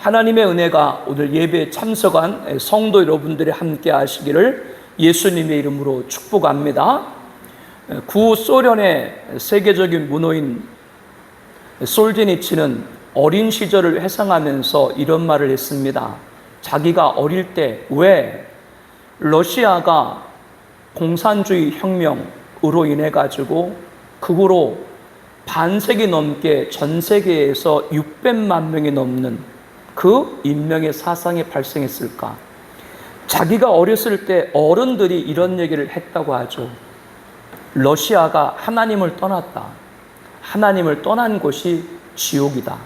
하나님의 은혜가 오늘 예배에 참석한 성도 여러분들이 함께 하시기를 예수님의 이름으로 축복합니다. 구소련의 세계적인 문호인 솔제니치는 어린 시절을 회상하면서 이런 말을 했습니다. 자기가 어릴 때 왜 러시아가 공산주의 혁명으로 인해 가지고 그 후로 반세기 넘게 전 세계에서 600만 명이 넘는 그 인명의 사상이 발생했을까? 자기가 어렸을 때 어른들이 이런 얘기를 했다고 하죠. 러시아가 하나님을 떠났다. 하나님을 떠난 곳이 지옥이다.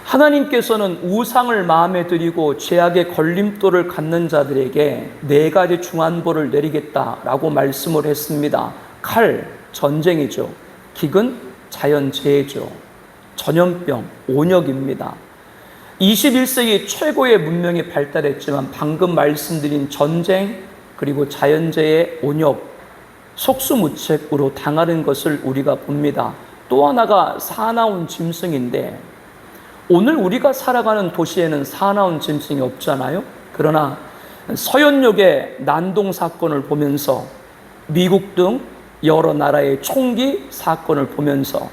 하나님께서는 우상을 마음에 들이고 죄악의 걸림돌을 갖는 자들에게 4가지 중한벌을 내리겠다라고 말씀을 했습니다. 칼, 전쟁이죠. 기근, 자연재해죠. 전염병, 온역입니다. 21세기 최고의 문명이 발달했지만 방금 말씀드린 전쟁, 그리고 자연재해, 온역, 속수무책으로 당하는 것을 우리가 봅니다. 또 하나가 사나운 짐승인데 오늘 우리가 살아가는 도시에는 사나운 짐승이 없잖아요. 그러나 서현역의 난동 사건을 보면서 미국 등 여러 나라의 총기 사건을 보면서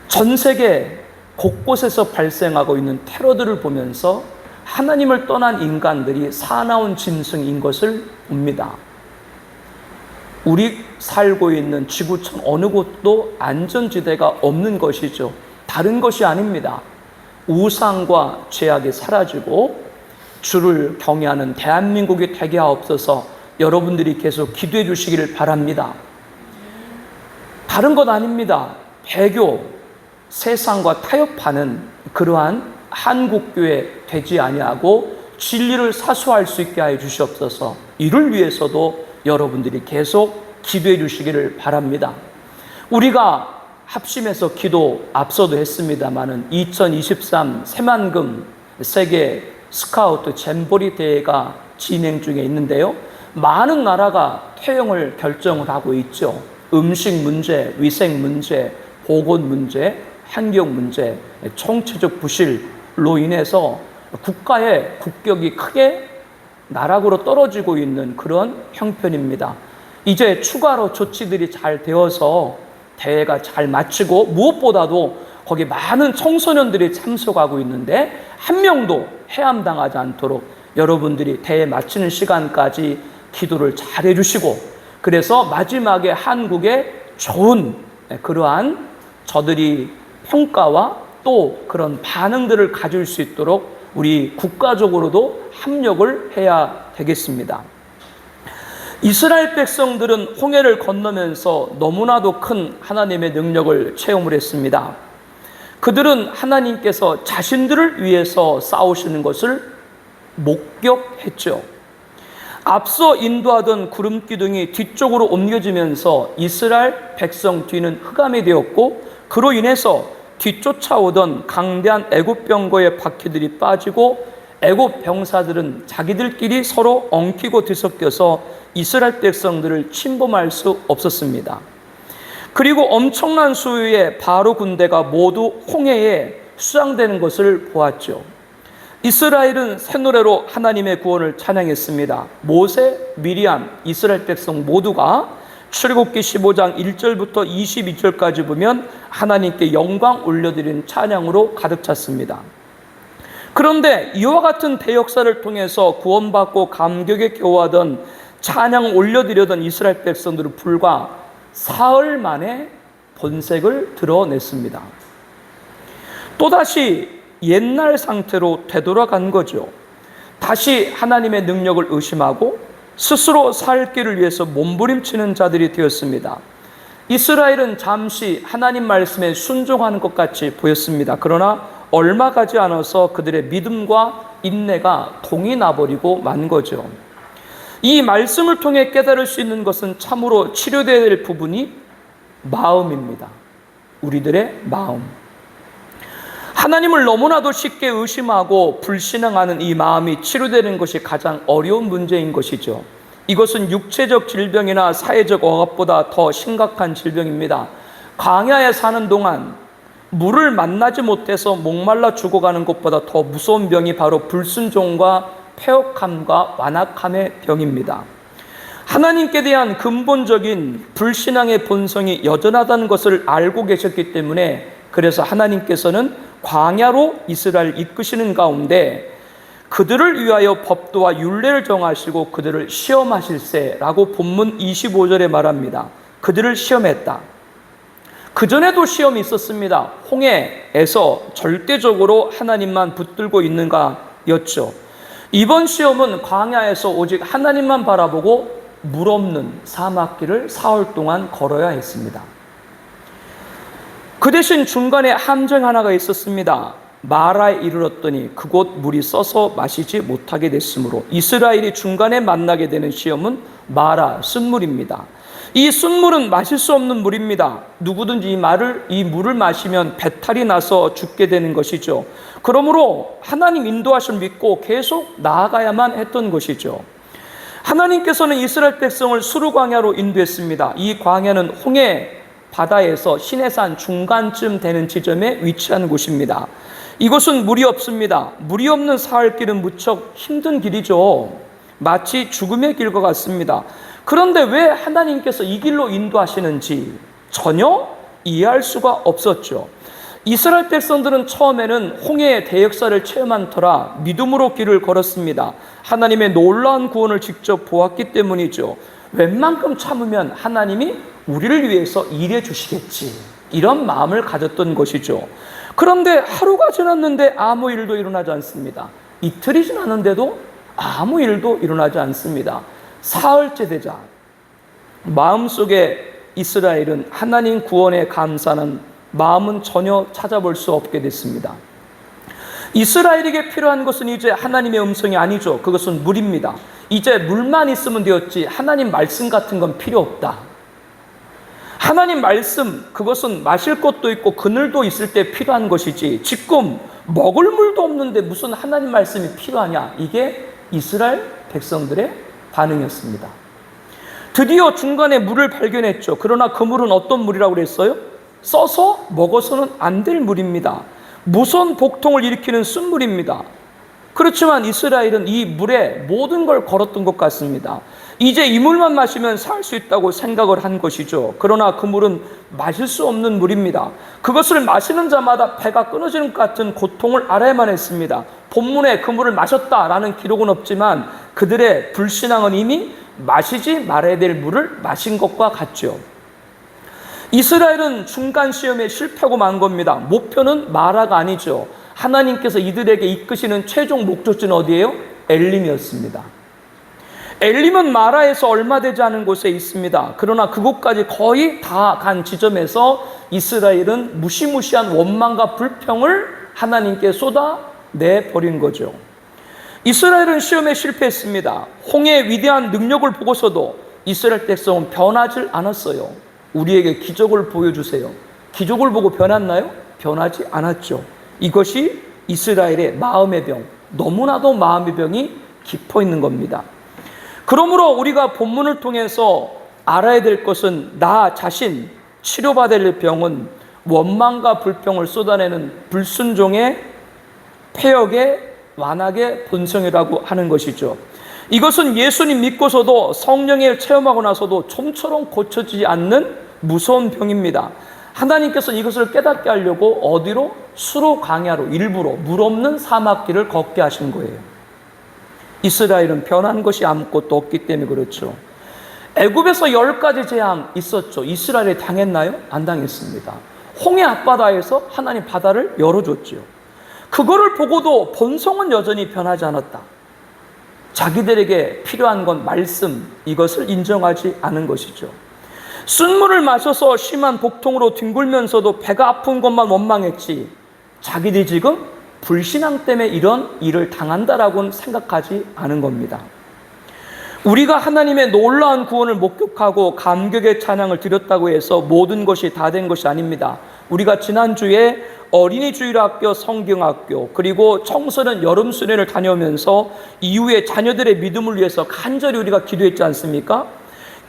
전 세계 곳곳에서 발생하고 있는 테러들을 보면서 하나님을 떠난 인간들이 사나운 짐승인 것을 봅니다. 우리 살고 있는 지구촌 어느 곳도 안전지대가 없는 것이죠. 다른 것이 아닙니다. 우상과 죄악이 사라지고 주를 경외하는 대한민국이 되게 하옵소서. 여러분들이 계속 기도해 주시기를 바랍니다. 다른 것 아닙니다. 배교, 세상과 타협하는 그러한 한국교회 되지 아니하고 진리를 사수할 수 있게 하여 주시옵소서. 이를 위해서도 여러분들이 계속 기도해 주시기를 바랍니다. 우리가 합심해서 기도 앞서도 했습니다마는 2023 새만금 세계 스카우트 잼보리 대회가 진행 중에 있는데요. 많은 나라가 퇴영을 결정을 하고 있죠. 음식 문제, 위생 문제, 보건 문제, 환경 문제, 총체적 부실로 인해서 국가의 국격이 크게 나락으로 떨어지고 있는 그런 형편입니다. 이제 추가로 조치들이 잘 되어서 대회가 잘 마치고 무엇보다도 거기 많은 청소년들이 참석하고 있는데 한 명도 해함당하지 않도록 여러분들이 대회 마치는 시간까지 기도를 잘 해주시고 그래서 마지막에 한국의 좋은 그러한 저들이 평가와 또 그런 반응들을 가질 수 있도록 우리 국가적으로도 합력을 해야 되겠습니다. 이스라엘 백성들은 홍해를 건너면서 너무나도 큰 하나님의 능력을 체험을 했습니다. 그들은 하나님께서 자신들을 위해서 싸우시는 것을 목격했죠. 앞서 인도하던 구름 기둥이 뒤쪽으로 옮겨지면서 이스라엘 백성 뒤는 흑암이 되었고 그로 인해서 뒤쫓아오던 강대한 애굽 병거의 바퀴들이 빠지고 애굽 병사들은 자기들끼리 서로 엉키고 뒤섞여서 이스라엘 백성들을 침범할 수 없었습니다. 그리고 엄청난 수의 바로 군대가 모두 홍해에 수장되는 것을 보았죠. 이스라엘은 새 노래로 하나님의 구원을 찬양했습니다. 모세, 미리암, 이스라엘 백성 모두가 출애굽기 15장 1절부터 22절까지 보면 하나님께 영광 올려드리는 찬양으로 가득 찼습니다. 그런데 이와 같은 대역사를 통해서 구원받고 감격에 겨워하던 찬양을 올려드리던 이스라엘 백성들은 불과 사흘 만에 본색을 드러냈습니다. 또다시 옛날 상태로 되돌아간 거죠. 다시 하나님의 능력을 의심하고 스스로 살 길을 위해서 몸부림치는 자들이 되었습니다. 이스라엘은 잠시 하나님 말씀에 순종하는 것 같이 보였습니다. 그러나 얼마 가지 않아서 그들의 믿음과 인내가 동이 나버리고 만 거죠. 이 말씀을 통해 깨달을 수 있는 것은 참으로 치료되어야 될 부분이 마음입니다. 우리들의 마음. 하나님을 너무나도 쉽게 의심하고 불신앙하는 이 마음이 치료되는 것이 가장 어려운 문제인 것이죠. 이것은 육체적 질병이나 사회적 억압보다 더 심각한 질병입니다. 광야에 사는 동안 물을 만나지 못해서 목말라 죽어가는 것보다 더 무서운 병이 바로 불순종과 패역함과 완악함의 병입니다. 하나님께 대한 근본적인 불신앙의 본성이 여전하다는 것을 알고 계셨기 때문에, 그래서 하나님께서는 광야로 이스라엘을 이끄시는 가운데 그들을 위하여 법도와 율례를 정하시고 그들을 시험하실세라고 본문 25절에 말합니다. 그들을 시험했다. 그전에도 시험이 있었습니다. 홍해에서 절대적으로 하나님만 붙들고 있는가였죠. 이번 시험은 광야에서 오직 하나님만 바라보고 물 없는 사막길을 사흘 동안 걸어야 했습니다. 그 대신 중간에 함정 하나가 있었습니다. 마라에 이르렀더니 그곳 물이 써서 마시지 못하게 됐으므로 이스라엘이 중간에 만나게 되는 시험은 마라, 쓴물입니다. 이 쓴물은 마실 수 없는 물입니다. 누구든지 이 물을 마시면 배탈이 나서 죽게 되는 것이죠. 그러므로 하나님 인도하심을 믿고 계속 나아가야만 했던 것이죠. 하나님께서는 이스라엘 백성을 수르 광야로 인도했습니다. 이 광야는 홍해 바다에서 시내산 중간쯤 되는 지점에 위치한 곳입니다. 이곳은 물이 없습니다. 물이 없는 사흘길은 무척 힘든 길이죠. 마치 죽음의 길과 같습니다. 그런데 왜 하나님께서 이 길로 인도하시는지 전혀 이해할 수가 없었죠. 이스라엘 백성들은 처음에는 홍해의 대역사를 체험한 터라 믿음으로 길을 걸었습니다. 하나님의 놀라운 구원을 직접 보았기 때문이죠. 웬만큼 참으면 하나님이 우리를 위해서 일해 주시겠지, 이런 마음을 가졌던 것이죠. 그런데 하루가 지났는데 아무 일도 일어나지 않습니다. 이틀이 지났는데도 아무 일도 일어나지 않습니다. 사흘째 되자 마음속에 이스라엘은 하나님 구원에 감사하는 마음은 전혀 찾아볼 수 없게 됐습니다. 이스라엘에게 필요한 것은 이제 하나님의 음성이 아니죠. 그것은 물입니다. 이제 물만 있으면 되었지 하나님 말씀 같은 건 필요 없다. 하나님 말씀, 그것은 마실 것도 있고 그늘도 있을 때 필요한 것이지 지금 먹을 물도 없는데 무슨 하나님 말씀이 필요하냐. 이게 이스라엘 백성들의 반응이었습니다. 드디어 중간에 물을 발견했죠. 그러나 그 물은 어떤 물이라고 그랬어요? 써서 먹어서는 안 될 물입니다. 무서운 복통을 일으키는 쓴물입니다. 그렇지만 이스라엘은 이 물에 모든 걸 걸었던 것 같습니다. 이제 이 물만 마시면 살 수 있다고 생각을 한 것이죠. 그러나 그 물은 마실 수 없는 물입니다. 그것을 마시는 자마다 배가 끊어지는 것 같은 고통을 알아야만 했습니다. 본문에 그 물을 마셨다라는 기록은 없지만 그들의 불신앙은 이미 마시지 말아야 될 물을 마신 것과 같죠. 이스라엘은 중간 시험에 실패하고 만 겁니다. 목표는 마라가 아니죠. 하나님께서 이들에게 이끄시는 최종 목적지는 어디예요? 엘림이었습니다. 엘림은 마라에서 얼마 되지 않은 곳에 있습니다. 그러나 그곳까지 거의 다 간 지점에서 이스라엘은 무시무시한 원망과 불평을 하나님께 쏟아내버린 거죠. 이스라엘은 시험에 실패했습니다. 홍해의 위대한 능력을 보고서도 이스라엘 백성은 변하지 않았어요. 우리에게 기적을 보여주세요. 기적을 보고 변했나요? 변하지 않았죠. 이것이 이스라엘의 마음의 병, 너무나도 마음의 병이 깊어 있는 겁니다. 그러므로 우리가 본문을 통해서 알아야 될 것은 나 자신 치료받아야 될 병은 원망과 불평을 쏟아내는 불순종의 패역의 완악의 본성이라고 하는 것이죠. 이것은 예수님 믿고서도 성령을 체험하고 나서도 좀처럼 고쳐지지 않는 무서운 병입니다. 하나님께서 이것을 깨닫게 하려고 어디로? 수로 광야로 일부러 물 없는 사막길을 걷게 하신 거예요. 이스라엘은 변한 것이 아무것도 없기 때문에 그렇죠. 애굽에서 10가지 재앙 있었죠. 이스라엘이 당했나요? 안 당했습니다. 홍해 앞바다에서 하나님 바다를 열어줬죠. 그거를 보고도 본성은 여전히 변하지 않았다. 자기들에게 필요한 건 말씀, 이것을 인정하지 않은 것이죠. 쓴물을 마셔서 심한 복통으로 뒹굴면서도 배가 아픈 것만 원망했지 자기들이 지금 불신앙 때문에 이런 일을 당한다라고는 생각하지 않은 겁니다. 우리가 하나님의 놀라운 구원을 목격하고 감격의 찬양을 드렸다고 해서 모든 것이 다 된 것이 아닙니다. 우리가 지난주에 어린이 주일학교, 성경학교, 그리고 청소년 여름 수련을 다녀오면서 이후에 자녀들의 믿음을 위해서 간절히 우리가 기도했지 않습니까?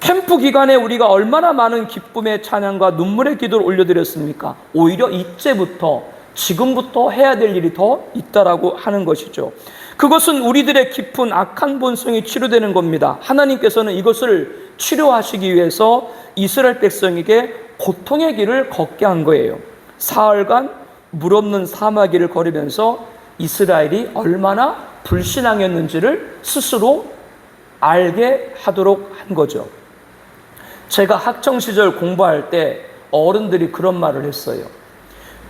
캠프 기간에 우리가 얼마나 많은 기쁨의 찬양과 눈물의 기도를 올려드렸습니까? 오히려 이제부터, 지금부터 해야 될 일이 더 있다라고 하는 것이죠. 그것은 우리들의 깊은 악한 본성이 치료되는 겁니다. 하나님께서는 이것을 치료하시기 위해서 이스라엘 백성에게 고통의 길을 걷게 한 거예요. 사흘간 물 없는 사막 길을 걸으면서 이스라엘이 얼마나 불신앙이었는지를 스스로 알게 하도록 한 거죠. 제가 학창시절 공부할 때 어른들이 그런 말을 했어요.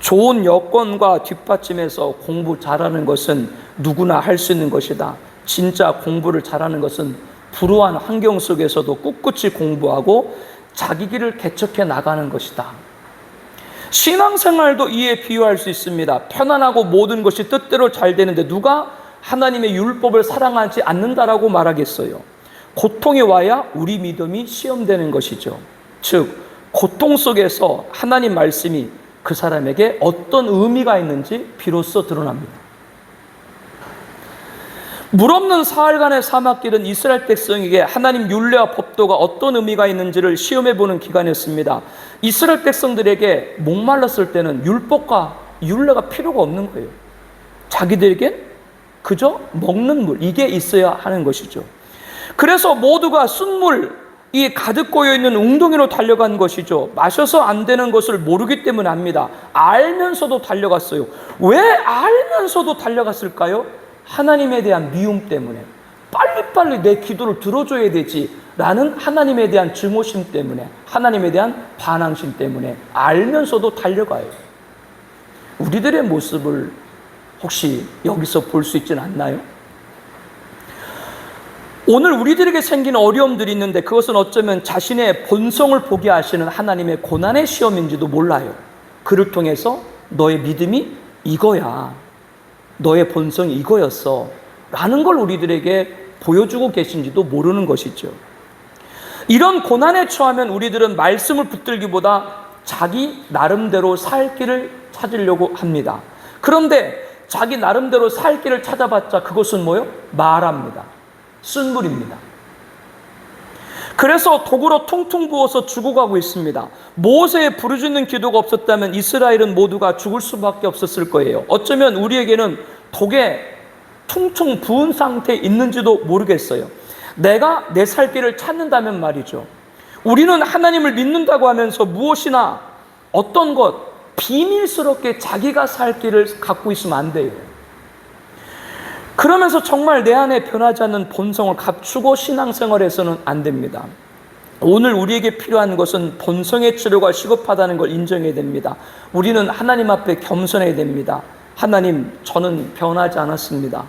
좋은 여건과 뒷받침에서 공부 잘하는 것은 누구나 할 수 있는 것이다. 진짜 공부를 잘하는 것은 불우한 환경 속에서도 꿋꿋이 공부하고 자기 길을 개척해 나가는 것이다. 신앙생활도 이에 비유할 수 있습니다. 편안하고 모든 것이 뜻대로 잘 되는데 누가 하나님의 율법을 사랑하지 않는다라고 말하겠어요? 고통이 와야 우리 믿음이 시험되는 것이죠. 즉, 고통 속에서 하나님 말씀이 그 사람에게 어떤 의미가 있는지 비로소 드러납니다. 물 없는 사흘간의 사막길은 이스라엘 백성에게 하나님 율례와 법도가 어떤 의미가 있는지를 시험해보는 기간이었습니다. 이스라엘 백성들에게 목말랐을 때는 율법과 율례가 필요가 없는 거예요. 자기들에겐 그저 먹는 물, 이게 있어야 하는 것이죠. 그래서 모두가 쓴물이 가득 고여있는 웅덩이로 달려간 것이죠. 마셔서 안 되는 것을 모르기 때문에 합니다. 알면서도 달려갔어요. 왜 알면서도 달려갔을까요? 하나님에 대한 미움 때문에, 빨리빨리 내 기도를 들어줘야 되지라는 하나님에 대한 증오심 때문에, 하나님에 대한 반항심 때문에 알면서도 달려가요. 우리들의 모습을 혹시 여기서 볼 수 있지는 않나요? 오늘 우리들에게 생기는 어려움들이 있는데 그것은 어쩌면 자신의 본성을 보게 하시는 하나님의 고난의 시험인지도 몰라요. 그를 통해서 너의 믿음이 이거야, 너의 본성이 이거였어 라는 걸 우리들에게 보여주고 계신지도 모르는 것이죠. 이런 고난에 처하면 우리들은 말씀을 붙들기보다 자기 나름대로 살 길을 찾으려고 합니다. 그런데 자기 나름대로 살 길을 찾아봤자 그것은 뭐요? 말합니다. 쓴물입니다. 그래서 독으로 퉁퉁 부어서 죽어가고 있습니다. 모세의 부르짖는 기도가 없었다면 이스라엘은 모두가 죽을 수밖에 없었을 거예요. 어쩌면 우리에게는 독에 퉁퉁 부은 상태에 있는지도 모르겠어요. 내가 내 살 길을 찾는다면 말이죠. 우리는 하나님을 믿는다고 하면서 무엇이나 어떤 것 비밀스럽게 자기가 살 길을 갖고 있으면 안 돼요. 그러면서 정말 내 안에 변하지 않는 본성을 감추고 신앙생활에서는 안 됩니다. 오늘 우리에게 필요한 것은 본성의 치료가 시급하다는 걸 인정해야 됩니다. 우리는 하나님 앞에 겸손해야 됩니다. 하나님, 저는 변하지 않았습니다.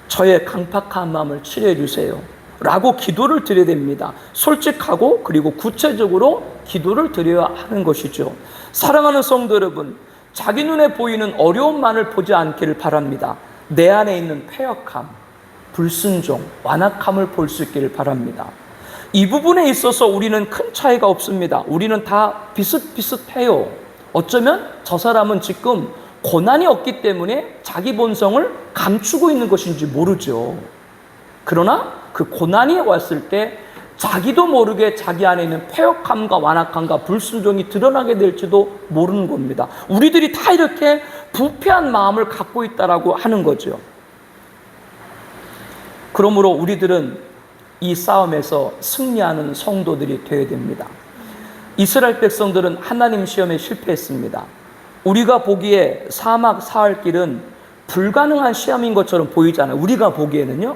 저의 강팍한 마음을 치료해 주세요 라고 기도를 드려야 됩니다. 솔직하고 그리고 구체적으로 기도를 드려야 하는 것이죠. 사랑하는 성도 여러분, 자기 눈에 보이는 어려움만을 보지 않기를 바랍니다. 내 안에 있는 패역함, 불순종, 완악함을 볼 수 있기를 바랍니다. 이 부분에 있어서 우리는 큰 차이가 없습니다. 우리는 다 비슷비슷해요. 어쩌면 저 사람은 지금 고난이 없기 때문에 자기 본성을 감추고 있는 것인지 모르죠. 그러나 그 고난이 왔을 때 자기도 모르게 자기 안에 있는 패역함과 완악함과 불순종이 드러나게 될지도 모르는 겁니다. 우리들이 다 이렇게 부패한 마음을 갖고 있다라고 하는 거죠. 그러므로 우리들은 이 싸움에서 승리하는 성도들이 되어야 됩니다. 이스라엘 백성들은 하나님 시험에 실패했습니다. 우리가 보기에 사막 사흘길은 불가능한 시험인 것처럼 보이잖아요. 우리가 보기에는요.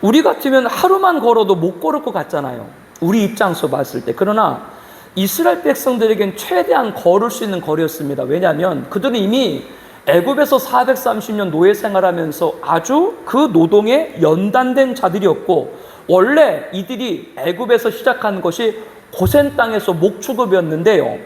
우리 같으면 하루만 걸어도 못 걸을 것 같잖아요. 우리 입장에서 봤을 때. 그러나 이스라엘 백성들에겐 최대한 걸을 수 있는 거리였습니다. 왜냐하면 그들은 이미 애굽에서 430년 노예 생활하면서 아주 그 노동에 연단된 자들이었고, 원래 이들이 애굽에서 시작한 것이 고센 땅에서 목축업이었는데요.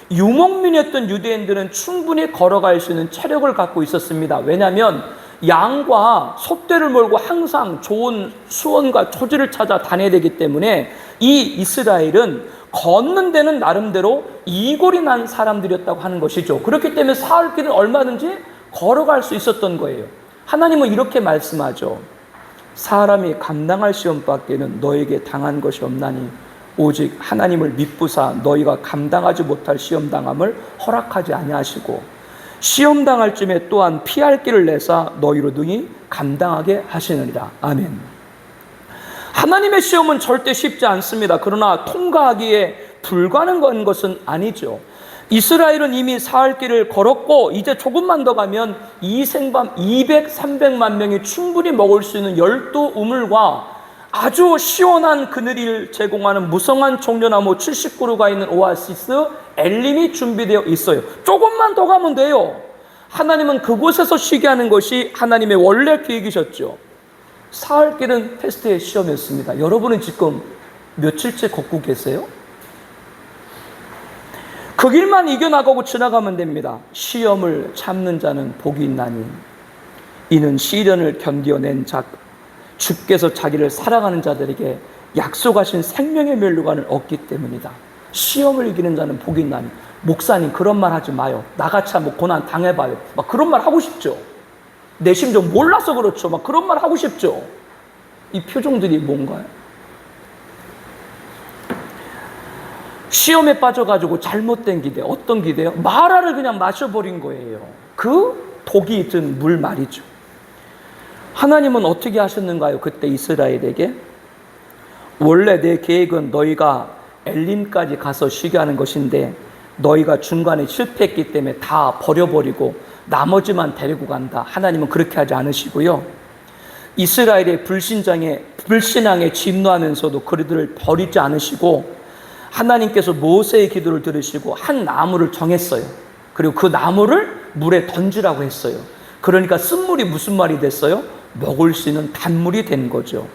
유목민이었던 유대인들은 충분히 걸어갈 수 있는 체력을 갖고 있었습니다. 왜냐하면 양과 소떼를 몰고 항상 좋은 수원과 초지를 찾아 다녀야 되기 때문에 이 이스라엘은 걷는 데는 나름대로 이골이 난 사람들이었다고 하는 것이죠. 그렇기 때문에 사흘길은 얼마든지 걸어갈 수 있었던 거예요. 하나님은 이렇게 말씀하죠. 사람이 감당할 시험밖에는 너에게 당한 것이 없나니 오직 하나님을 믿부사 너희가 감당하지 못할 시험당함을 허락하지 아니하시고 시험당할 쯤에 또한 피할 길을 내사 너희로 능히 감당하게 하시느니라. 아멘. 하나님의 시험은 절대 쉽지 않습니다. 그러나 통과하기에 불가능한 것은 아니죠. 이스라엘은 이미 사흘 길을 걸었고 이제 조금만 더 가면 이 생밤 200, 300만 명이 충분히 먹을 수 있는 12 우물과 아주 시원한 그늘을 제공하는 무성한 종려나무 70그루가 있는 오아시스 엘림이 준비되어 있어요. 조금만 더 가면 돼요. 하나님은 그곳에서 쉬게 하는 것이 하나님의 원래 계획이셨죠. 사흘 길은 테스트의 시험이었습니다. 여러분은 지금 며칠째 걷고 계세요? 그 길만 이겨나가고 지나가면 됩니다. 시험을 참는 자는 복이 있나니 이는 시련을 견뎌낸 자 주께서 자기를 사랑하는 자들에게 약속하신 생명의 멸류관을 얻기 때문이다. 시험을 이기는 자는 복이 있나니. 목사님 그런 말 하지 마요. 나같이 한번 고난 당해봐요. 막 그런 말 하고 싶죠. 내 심정 몰라서 그렇죠. 막 그런 말 하고 싶죠. 이 표정들이 뭔가요? 시험에 빠져가지고 잘못된 기대. 어떤 기대요? 마라를 그냥 마셔버린 거예요. 그 독이 든 물 말이죠. 하나님은 어떻게 하셨는가요? 그때 이스라엘에게 원래 내 계획은 너희가 엘림까지 가서 쉬게 하는 것인데 너희가 중간에 실패했기 때문에 다 버려버리고 나머지만 데리고 간다. 하나님은 그렇게 하지 않으시고요. 이스라엘의 불신앙에 진노하면서도 그들을 버리지 않으시고 하나님께서 모세의 기도를 들으시고 한 나무를 정했어요. 그리고 그 나무를 물에 던지라고 했어요. 그러니까 쓴물이 무슨 말이 됐어요? 먹을 수 있는 단물이 된 거죠.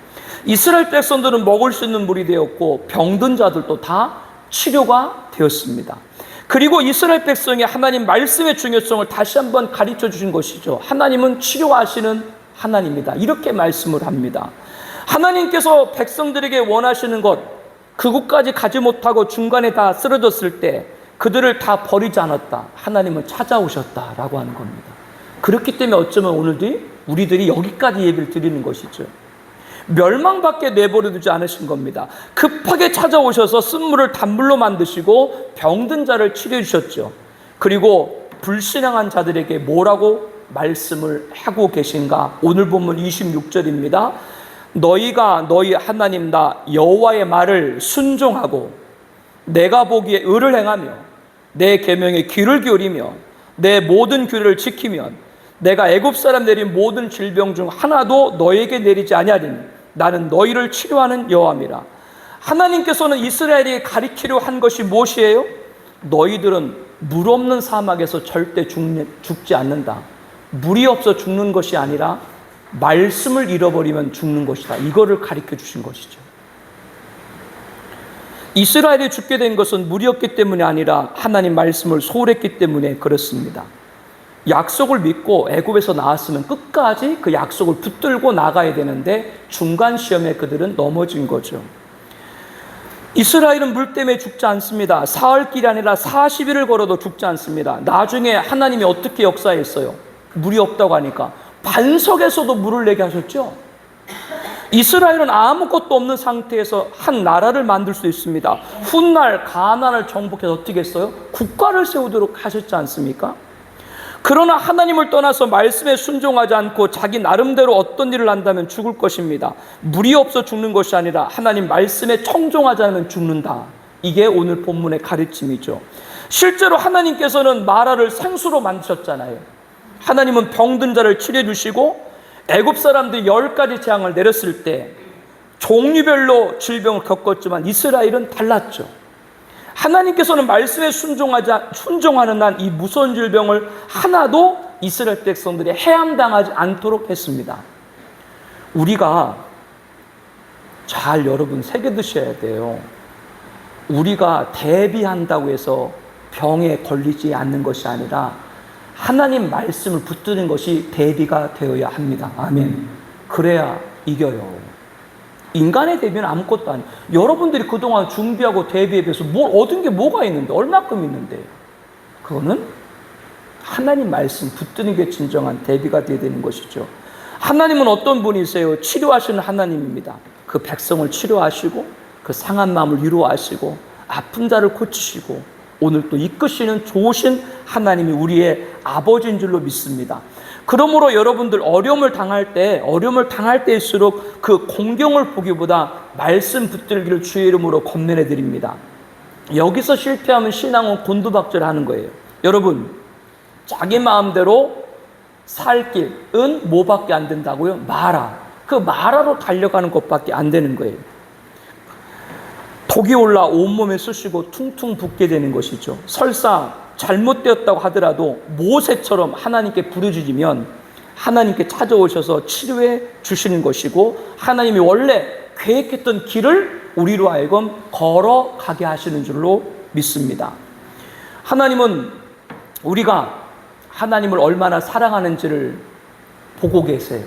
이스라엘 백성들은 먹을 수 있는 물이 되었고 병든 자들도 다 치료가 되었습니다. 그리고 이스라엘 백성이 하나님 말씀의 중요성을 다시 한번 가르쳐 주신 것이죠. 하나님은 치료하시는 하나님이다. 이렇게 말씀을 합니다. 하나님께서 백성들에게 원하시는 것, 그곳까지 가지 못하고 중간에 다 쓰러졌을 때 그들을 다 버리지 않았다. 하나님은 찾아오셨다라고 하는 겁니다. 그렇기 때문에 어쩌면 오늘도 우리들이 여기까지 예배를 드리는 것이죠. 멸망밖에 내버려두지 않으신 겁니다. 급하게 찾아오셔서 쓴물을 단물로 만드시고 병든 자를 치료해 주셨죠. 그리고 불신앙한 자들에게 뭐라고 말씀을 하고 계신가? 오늘 본문 26절입니다. 너희가 너희 하나님 나 여호와의 말을 순종하고 내가 보기에 의를 행하며 내 계명에 귀를 기울이며 내 모든 규례를 지키면 내가 애굽 사람 내린 모든 질병 중 하나도 너에게 내리지 아니하리니 나는 너희를 치료하는 여호와니라. 하나님께서는 이스라엘이 가리키려 한 것이 무엇이에요? 너희들은 물 없는 사막에서 절대 죽지 않는다. 물이 없어 죽는 것이 아니라 말씀을 잃어버리면 죽는 것이다. 이거를 가르쳐 주신 것이죠. 이스라엘이 죽게 된 것은 물이 없기 때문이 아니라 하나님 말씀을 소홀했기 때문에 그렇습니다. 약속을 믿고 애굽에서 나왔으면 끝까지 그 약속을 붙들고 나가야 되는데 중간 시험에 그들은 넘어진 거죠. 이스라엘은 물 때문에 죽지 않습니다. 사흘 길이 아니라 40일을 걸어도 죽지 않습니다. 나중에 하나님이 어떻게 역사했어요? 물이 없다고 하니까 반석에서도 물을 내게 하셨죠. 이스라엘은 아무것도 없는 상태에서 한 나라를 만들 수 있습니다. 훗날 가나안을 정복해서 어떻게 했어요? 국가를 세우도록 하셨지 않습니까? 그러나 하나님을 떠나서 말씀에 순종하지 않고 자기 나름대로 어떤 일을 한다면 죽을 것입니다. 물이 없어 죽는 것이 아니라 하나님 말씀에 청종하지 않으면 죽는다. 이게 오늘 본문의 가르침이죠. 실제로 하나님께서는 마라를 생수로 만드셨잖아요. 하나님은 병든 자를 치료해 주시고 애굽 사람들이 10가지 재앙을 내렸을 때 종류별로 질병을 겪었지만 이스라엘은 달랐죠. 하나님께서는 말씀에 순종하는 한 이 무서운 질병을 하나도 이스라엘 백성들이 해함당하지 않도록 했습니다. 우리가 잘 여러분 새겨두셔야 돼요. 우리가 대비한다고 해서 병에 걸리지 않는 것이 아니라 하나님 말씀을 붙드는 것이 대비가 되어야 합니다. 아멘. 그래야 이겨요. 인간의 대비는 아무것도 아니에요. 여러분들이 그동안 준비하고 대비에 비해서 뭘 얻은 게 뭐가 있는데, 얼마큼 있는데, 그거는 하나님 말씀 붙드는 게 진정한 대비가 되어야 되는 것이죠. 하나님은 어떤 분이세요? 치료하시는 하나님입니다. 그 백성을 치료하시고 그 상한 마음을 위로하시고 아픈 자를 고치시고 오늘 또 이끄시는 좋으신 하나님이 우리의 아버지인 줄로 믿습니다. 그러므로 여러분들 어려움을 당할 때일수록 그 공경을 보기보다 말씀 붙들기를 주의 이름으로 권면해 드립니다. 여기서 실패하면 신앙은 곤두박질하는 거예요. 여러분, 자기 마음대로 살 길은 뭐밖에 안 된다고요? 마라. 그 마라로 달려가는 것밖에 안 되는 거예요. 독이 올라 온몸에 쑤시고 퉁퉁 붓게 되는 것이죠. 설사 잘못되었다고 하더라도 모세처럼 하나님께 부르짖으면 하나님께 찾아오셔서 치료해 주시는 것이고 하나님이 원래 계획했던 길을 우리로 하여금 걸어가게 하시는 줄로 믿습니다. 하나님은 우리가 하나님을 얼마나 사랑하는지를 보고 계세요.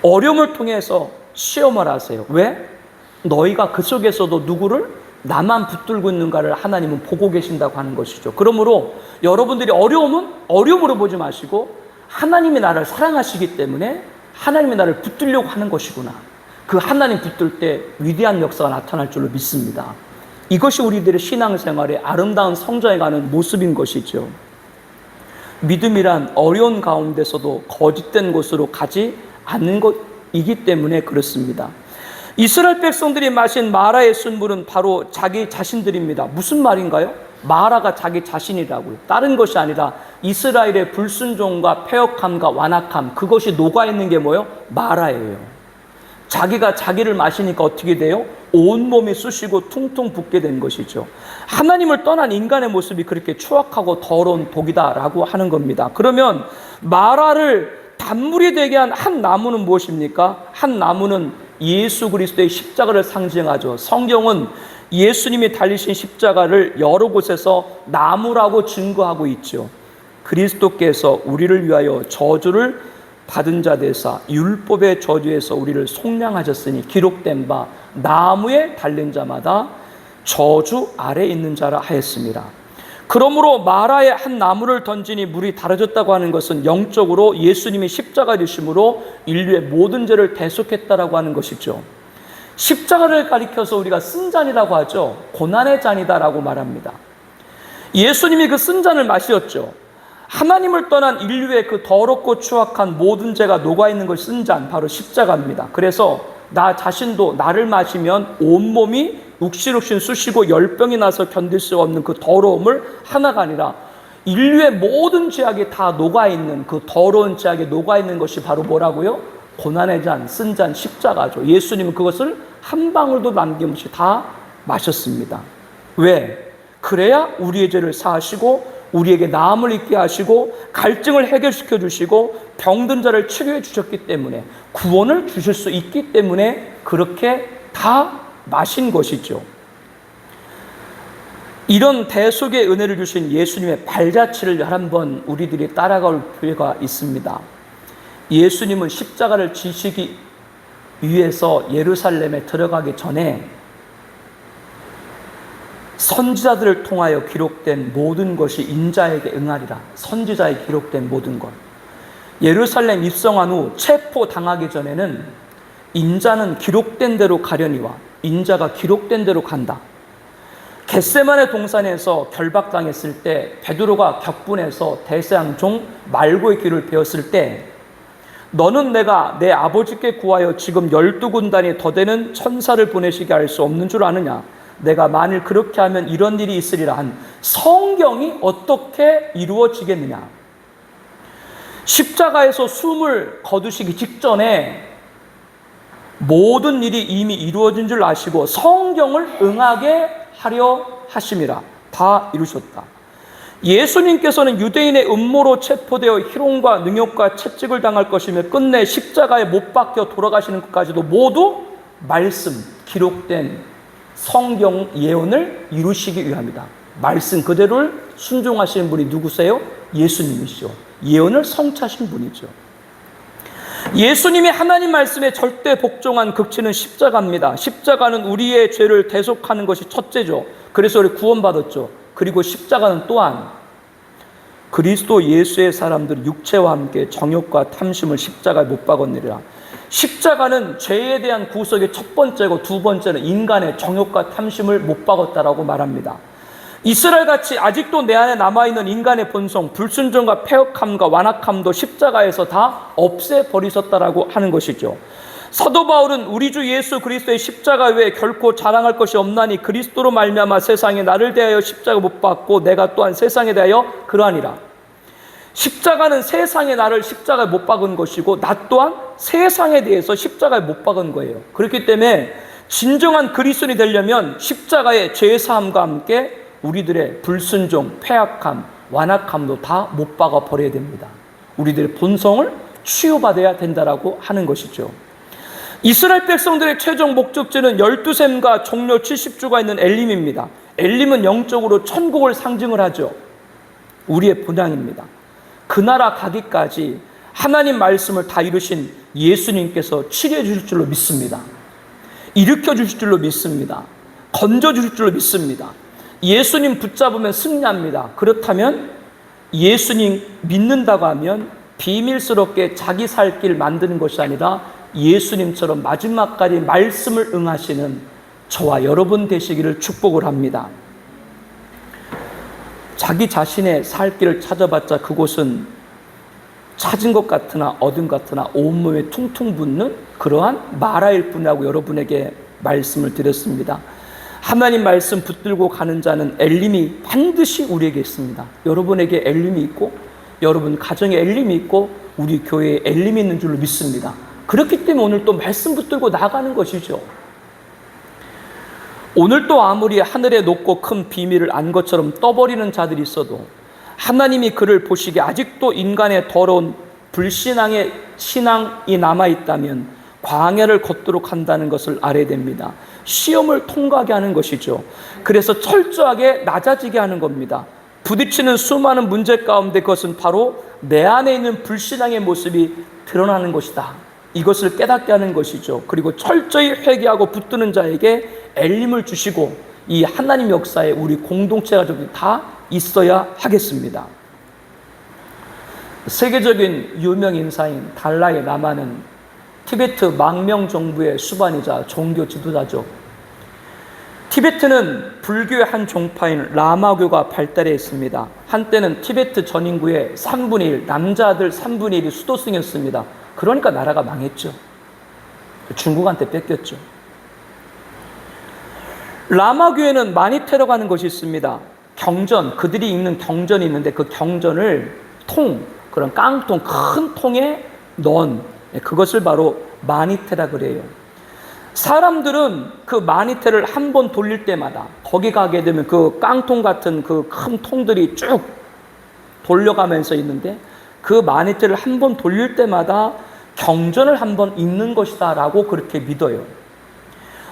어려움을 통해서 시험을 하세요. 왜? 너희가 그 속에서도 누구를? 나만 붙들고 있는가를 하나님은 보고 계신다고 하는 것이죠. 그러므로 여러분들이 어려움은 어려움으로 보지 마시고 하나님이 나를 사랑하시기 때문에 하나님이 나를 붙들려고 하는 것이구나. 그 하나님 붙들 때 위대한 역사가 나타날 줄로 믿습니다. 이것이 우리들의 신앙생활의 아름다운 성장해 가는 모습인 것이죠. 믿음이란 어려운 가운데서도 거짓된 곳으로 가지 않는 것이기 때문에 그렇습니다. 이스라엘 백성들이 마신 마라의 순물은 바로 자기 자신들입니다. 무슨 말인가요? 마라가 자기 자신이라고요. 다른 것이 아니라 이스라엘의 불순종과 패역함과 완악함, 그것이 녹아있는 게 뭐예요? 마라예요. 자기가 자기를 마시니까 어떻게 돼요? 온몸이 쑤시고 퉁퉁 붓게 된 것이죠. 하나님을 떠난 인간의 모습이 그렇게 추악하고 더러운 독이다라고 하는 겁니다. 그러면 마라를 단물이 되게 한 한 나무는 무엇입니까? 한 나무는 예수 그리스도의 십자가를 상징하죠. 성경은 예수님이 달리신 십자가를 여러 곳에서 나무라고 증거하고 있죠. 그리스도께서 우리를 위하여 저주를 받은 자 되사 율법의 저주에서 우리를 속량하셨으니 기록된 바 나무에 달린 자마다 저주 아래 있는 자라 하였습니다. 그러므로 마라에 한 나무를 던지니 물이 달아졌다고 하는 것은 영적으로 예수님이 십자가 되심으로 인류의 모든 죄를 대속했다라고 하는 것이죠. 십자가를 가리켜서 우리가 쓴 잔이라고 하죠. 고난의 잔이다라고 말합니다. 예수님이 그 쓴 잔을 마셨죠. 하나님을 떠난 인류의 그 더럽고 추악한 모든 죄가 녹아있는 걸 쓴 잔, 바로 십자가입니다. 그래서 나 자신도 나를 마시면 온몸이 욱신욱신 쑤시고 열병이 나서 견딜 수 없는 그 더러움을 하나가 아니라 인류의 모든 죄악이 다 녹아있는 그 더러운 죄악이 녹아있는 것이 바로 뭐라고요? 고난의 잔, 쓴 잔, 십자가죠. 예수님은 그것을 한 방울도 남김없이 다 마셨습니다. 왜? 그래야 우리의 죄를 사하시고 우리에게 나음을 있게 하시고 갈증을 해결시켜 주시고 병든 자를 치료해 주셨기 때문에 구원을 주실 수 있기 때문에 그렇게 다 마신 것이죠. 이런 대속의 은혜를 주신 예수님의 발자취를 한번 우리들이 따라갈 필요가 있습니다. 예수님은 십자가를 지시기 위해서 예루살렘에 들어가기 전에 선지자들을 통하여 기록된 모든 것이 인자에게 응하리라. 선지자에 기록된 모든 것. 예루살렘 입성한 후 체포당하기 전에는 인자는 기록된 대로 가려니와 인자가 기록된 대로 간다. 겟세마네 동산에서 결박당했을 때 베드로가 격분해서 대세양종 말고의 길을 배웠을 때 너는 내가 내 아버지께 구하여 지금 12군단이 더 되는 천사를 보내시게 할 수 없는 줄 아느냐. 내가 만일 그렇게 하면 이런 일이 있으리라 한 성경이 어떻게 이루어지겠느냐. 십자가에서 숨을 거두시기 직전에 모든 일이 이미 이루어진 줄 아시고 성경을 응하게 하려 하심이라. 다 이루셨다. 예수님께서는 유대인의 음모로 체포되어 희롱과 능욕과 채찍을 당할 것이며 끝내 십자가에 못 박혀 돌아가시는 것까지도 모두 말씀, 기록된 성경 예언을 이루시기 위함이다. 말씀 그대로를 순종하시는 분이 누구세요? 예수님이시죠. 예언을 성취하신 분이죠. 예수님이 하나님 말씀에 절대 복종한 극치는 십자가입니다. 십자가는 우리의 죄를 대속하는 것이 첫째죠. 그래서 우리 구원받았죠. 그리고 십자가는 또한 그리스도 예수의 사람들 육체와 함께 정욕과 탐심을 십자가에 못 박았느니라. 십자가는 죄에 대한 구속의 첫 번째고, 두 번째는 인간의 정욕과 탐심을 못 박았다라고 말합니다. 이스라엘같이 아직도 내 안에 남아있는 인간의 본성, 불순종과 패역함과 완악함도 십자가에서 다 없애버리셨다라고 하는 것이죠. 사도 바울은 우리 주 예수 그리스도의 십자가 외에 결코 자랑할 것이 없나니 그리스도로 말미암아 세상에 나를 대하여 십자가 못 박고 내가 또한 세상에 대하여 그러하니라. 십자가는 세상에 나를 십자가에 못 박은 것이고, 나 또한 세상에 대해서 십자가에 못 박은 거예요. 그렇기 때문에 진정한 그리스도인이 되려면 십자가의 죄사함과 함께 우리들의 불순종, 패악함, 완악함도 다 못 박아 버려야 됩니다. 우리들의 본성을 치유받아야 된다라고 하는 것이죠. 이스라엘 백성들의 최종 목적지는 12셈과 종려 70주가 있는 엘림입니다. 엘림은 영적으로 천국을 상징을 하죠. 우리의 본향입니다. 그 나라 가기까지 하나님 말씀을 다 이루신 예수님께서 치료해 주실 줄로 믿습니다. 일으켜 주실 줄로 믿습니다. 건져 주실 줄로 믿습니다. 예수님 붙잡으면 승리합니다. 그렇다면 예수님 믿는다고 하면 비밀스럽게 자기 살 길 만드는 것이 아니라 예수님처럼 마지막까지 말씀을 응하시는 저와 여러분 되시기를 축복을 합니다. 자기 자신의 살 길을 찾아봤자 그곳은 찾은 것 같으나 얻은 것 같으나 온몸에 퉁퉁 붓는 그러한 마라일 뿐이라고 여러분에게 말씀을 드렸습니다. 하나님 말씀 붙들고 가는 자는 엘림이 반드시 우리에게 있습니다. 여러분에게 엘림이 있고, 여러분 가정에 엘림이 있고, 우리 교회에 엘림이 있는 줄로 믿습니다. 그렇기 때문에 오늘 또 말씀 붙들고 나가는 것이죠. 오늘 또 아무리 하늘에 높고 큰 비밀을 안 것처럼 떠버리는 자들이 있어도 하나님이 그를 보시기에 아직도 인간의 더러운 불신앙의 신앙이 남아있다면 광야를 걷도록 한다는 것을 알아야 됩니다. 시험을 통과하게 하는 것이죠. 그래서 철저하게 낮아지게 하는 겁니다. 부딪히는 수많은 문제 가운데 그것은 바로 내 안에 있는 불신앙의 모습이 드러나는 것이다. 이것을 깨닫게 하는 것이죠. 그리고 철저히 회개하고 붙드는 자에게 엘림을 주시고 이 하나님 역사에 우리 공동체 가족이 다 있어야 하겠습니다. 세계적인 유명 인사인 달라이 라마는 티베트 망명 정부의 수반이자 종교 지도자죠. 티베트는 불교의 한 종파인 라마교가 발달했습니다. 한때는 티베트 전 인구의 3분의 1, 남자들 3분의 1이 수도승이었습니다. 그러니까 나라가 망했죠. 중국한테 뺏겼죠. 라마교에는 많이 테러가는 것이 있습니다. 경전, 그들이 읽는 경전이 있는데 그 경전을 그런 깡통, 큰 통에 넣은 그것을 바로 마니테라 그래요. 사람들은 그 마니테를 한 번 돌릴 때마다 거기 가게 되면 그 깡통 같은 그 큰 통들이 쭉 돌려가면서 있는데 그 마니테를 한 번 돌릴 때마다 경전을 한 번 읽는 것이다 라고 그렇게 믿어요.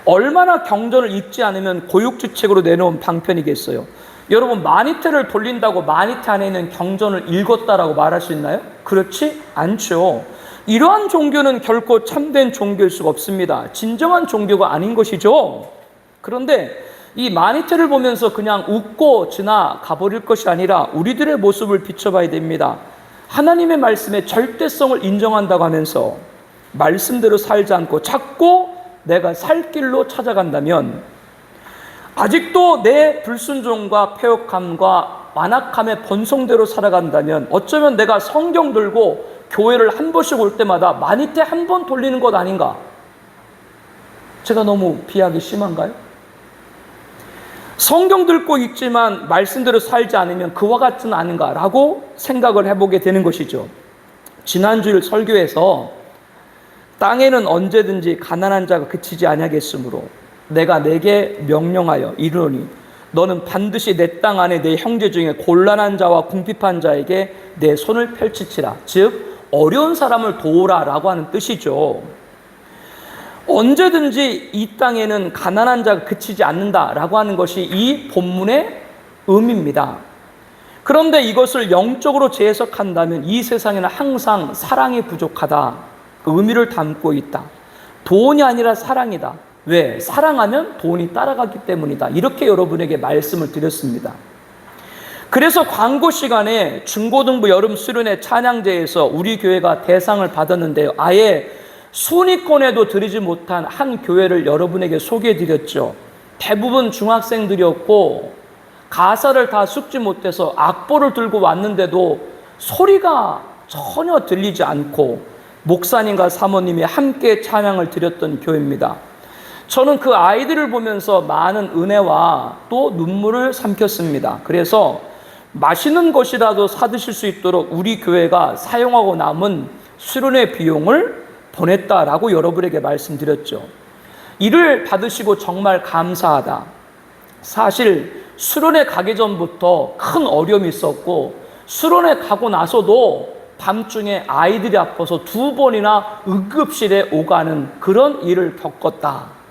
얼마나 경전을 읽지 않으면 고육지책으로 내놓은 방편이겠어요. 여러분, 마니테를 돌린다고 마니테 안에 있는 경전을 읽었다라고 말할 수 있나요? 그렇지 않죠. 이러한 종교는 결코 참된 종교일 수가 없습니다. 진정한 종교가 아닌 것이죠. 그런데 이 마니테를 보면서 그냥 웃고 지나가 버릴 것이 아니라 우리들의 모습을 비춰봐야 됩니다. 하나님의 말씀의 절대성을 인정한다고 하면서 말씀대로 살지 않고 자꾸 내가 살 길로 찾아간다면, 아직도 내 불순종과 패역함과 완악함의 본성대로 살아간다면 어쩌면 내가 성경 들고 교회를 한 번씩 올 때마다 마니테 한 번 돌리는 것 아닌가? 제가 너무 비하기 심한가요? 성경 들고 있지만 말씀대로 살지 않으면 그와 같지는 않은가라고 생각을 해보게 되는 것이죠. 지난주일 설교에서 땅에는 언제든지 가난한 자가 그치지 아니하겠으므로 내가 내게 명령하여 이르노니 너는 반드시 내 땅 안에 내 형제 중에 곤란한 자와 궁핍한 자에게 내 손을 펼치치라. 즉 어려운 사람을 도우라라고 하는 뜻이죠. 언제든지 이 땅에는 가난한 자가 그치지 않는다라고 하는 것이 이 본문의 의미입니다. 그런데 이것을 영적으로 재해석한다면 이 세상에는 항상 사랑이 부족하다, 그 의미를 담고 있다. 돈이 아니라 사랑이다. 왜? 사랑하면 돈이 따라가기 때문이다. 이렇게 여러분에게 말씀을 드렸습니다. 그래서 광고 시간에 중고등부 여름 수련회 찬양제에서 우리 교회가 대상을 받았는데요. 아예 순위권에도 들이지 못한 한 교회를 여러분에게 소개해 드렸죠. 대부분 중학생들이었고 가사를 다 숙지 못해서 악보를 들고 왔는데도 소리가 전혀 들리지 않고 목사님과 사모님이 함께 찬양을 드렸던 교회입니다. 저는 그 아이들을 보면서 많은 은혜와 또 눈물을 삼켰습니다. 그래서 맛있는 것이라도 사드실 수 있도록 우리 교회가 사용하고 남은 수련회 비용을 보냈다라고 여러분에게 말씀드렸죠. 이를 받으시고 정말 감사하다. 사실 수련회 가기 전부터 큰 어려움이 있었고 수련회 가고 나서도 밤중에 아이들이 아파서 2번이나 응급실에 오가는 그런 일을 겪었다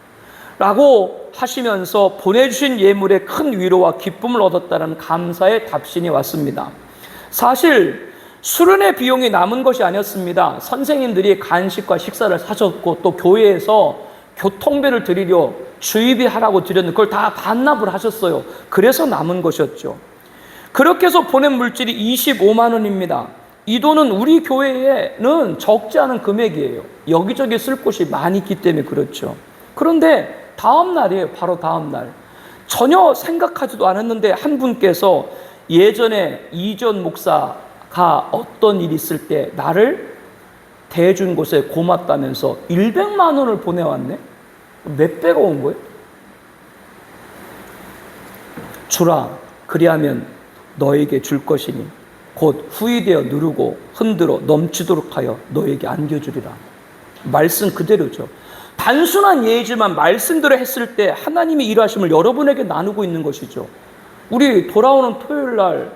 라고 하시면서 보내주신 예물에 큰 위로와 기쁨을 얻었다는 감사의 답신이 왔습니다. 사실 수련회 비용이 남은 것이 아니었습니다. 선생님들이 간식과 식사를 사줬고 또 교회에서 교통비를 드리려 주입이 하라고 드렸는데 그걸 다 반납을 하셨어요. 그래서 남은 것이었죠. 그렇게 해서 보낸 물질이 25만 원입니다. 이 돈은 우리 교회에는 적지 않은 금액이에요. 여기저기 쓸 곳이 많이 있기 때문에 그렇죠. 그런데 다음 날이에요. 바로 다음 날. 전혀 생각하지도 않았는데 한 분께서 예전에 이전 목사가 어떤 일이 있을 때 나를 대해준 곳에 고맙다면서 100만 원을 보내왔네? 몇 배가 온 거예요? 주라, 그리하면 너에게 줄 것이니 곧 후이되어 누르고 흔들어 넘치도록 하여 너에게 안겨주리라. 말씀 그대로죠. 단순한 예지만 말씀대로 했을 때 하나님의 일하심을 여러분에게 나누고 있는 것이죠. 우리 돌아오는 토요일 날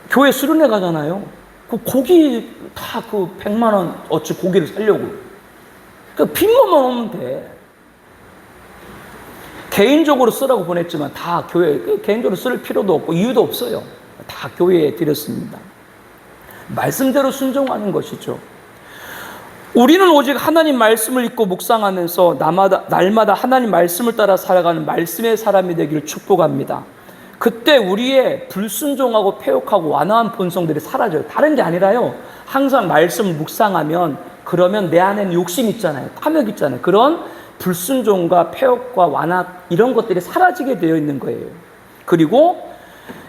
교회 수련회 가잖아요. 그 고기 다 그 100만 원 어치 고기를 사려고. 그 빈것만 오면 돼. 개인적으로 쓰라고 보냈지만 다 교회, 개인적으로 쓸 필요도 없고 이유도 없어요. 다 교회에 드렸습니다. 말씀대로 순종하는 것이죠. 우리는 오직 하나님 말씀을 읽고 묵상하면서 날마다 하나님 말씀을 따라 살아가는 말씀의 사람이 되기를 축복합니다. 그때 우리의 불순종하고 패욕하고 완화한 본성들이 사라져요. 다른 게 아니라요. 항상 말씀을 묵상하면 그러면 내 안에는 욕심 있잖아요. 탐욕 있잖아요. 그런 불순종과 패욕과 완화 이런 것들이 사라지게 되어 있는 거예요. 그리고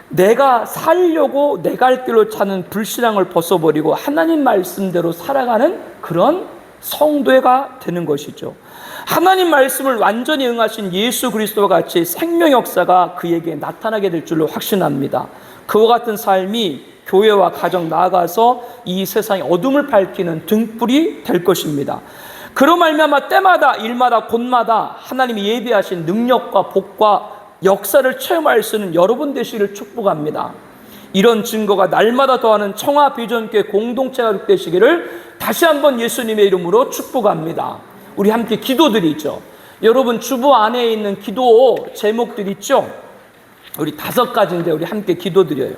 내가 살려고 내 갈 길로 찾는 불신앙을 벗어버리고 하나님 말씀대로 살아가는 그런 성도가 되는 것이죠. 하나님 말씀을 완전히 응하신 예수 그리스도와 같이 생명 역사가 그에게 나타나게 될 줄로 확신합니다. 그와 같은 삶이 교회와 가정 나아가서 이 세상의 어둠을 밝히는 등불이 될 것입니다. 그로 말미암아 때마다 일마다 곳마다 하나님이 예비하신 능력과 복과 역사를 체험할 수 있는 여러분 되시기를 축복합니다. 이런 증거가 날마다 더하는 청아 비전교회 공동체가 되시기를 다시 한번 예수님의 이름으로 축복합니다. 우리 함께 기도드리죠. 여러분 주보 안에 있는 기도 제목들 있죠? 우리 5가지인데 우리 함께 기도드려요.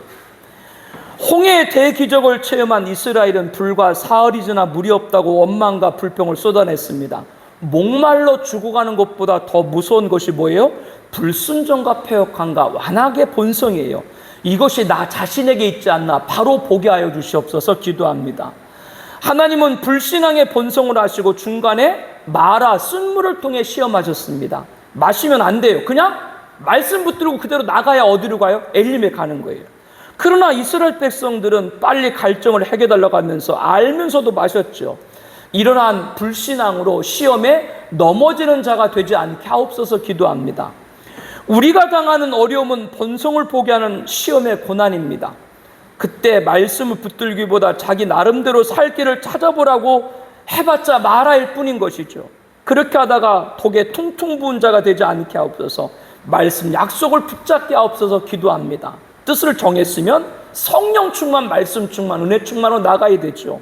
홍해의 대기적을 체험한 이스라엘은 불과 사흘이 지나 물이 없다고 원망과 불평을 쏟아냈습니다. 목말라 죽어가는 것보다 더 무서운 것이 뭐예요? 불순종과 패역함과 완악의 본성이에요. 이것이 나 자신에게 있지 않나 바로 보게 하여 주시옵소서 기도합니다. 하나님은 불신앙의 본성을 아시고 중간에 마라 쓴물을 통해 시험하셨습니다. 마시면 안 돼요. 그냥 말씀 붙들고 그대로 나가야 어디로 가요? 엘림에 가는 거예요. 그러나 이스라엘 백성들은 빨리 갈증을 해결하려고 하면서 알면서도 마셨죠. 이러한 불신앙으로 시험에 넘어지는 자가 되지 않게 하옵소서 기도합니다. 우리가 당하는 어려움은 본성을 보게 하는 시험의 고난입니다. 그때 말씀을 붙들기보다 자기 나름대로 살 길을 찾아보라고 해봤자 마라일 뿐인 것이죠. 그렇게 하다가 독에 퉁퉁 부은 자가 되지 않게 하옵소서. 말씀 약속을 붙잡게 하옵소서 기도합니다. 뜻을 정했으면 성령 충만, 말씀 충만, 은혜 충만으로 나가야 되죠.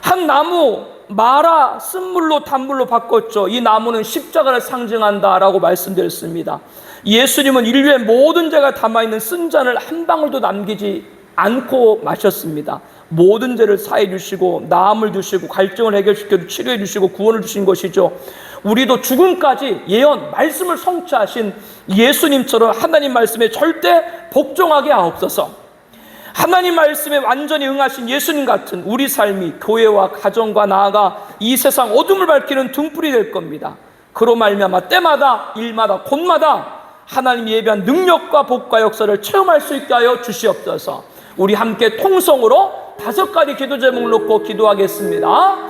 한 나무 마라 쓴물로 단물로 바꿨죠. 이 나무는 십자가를 상징한다라고 말씀드렸습니다. 예수님은 인류의 모든 죄가 담아있는 쓴 잔을 한 방울도 남기지 않고 마셨습니다. 모든 죄를 사해 주시고 나음을 주시고 갈증을 해결시켜 치료해 주시고 구원을 주신 것이죠. 우리도 죽음까지 예언 말씀을 성취하신 예수님처럼 하나님 말씀에 절대 복종하게 하옵소서. 하나님 말씀에 완전히 응하신 예수님 같은 우리 삶이 교회와 가정과 나아가 이 세상 어둠을 밝히는 등불이 될 겁니다. 그로 말미암아 때마다 일마다 곳마다 하나님 예비한 능력과 복과 역사를 체험할 수 있게 하여 주시옵소서. 우리 함께 통성으로 5가지 기도 제목을 놓고 기도하겠습니다.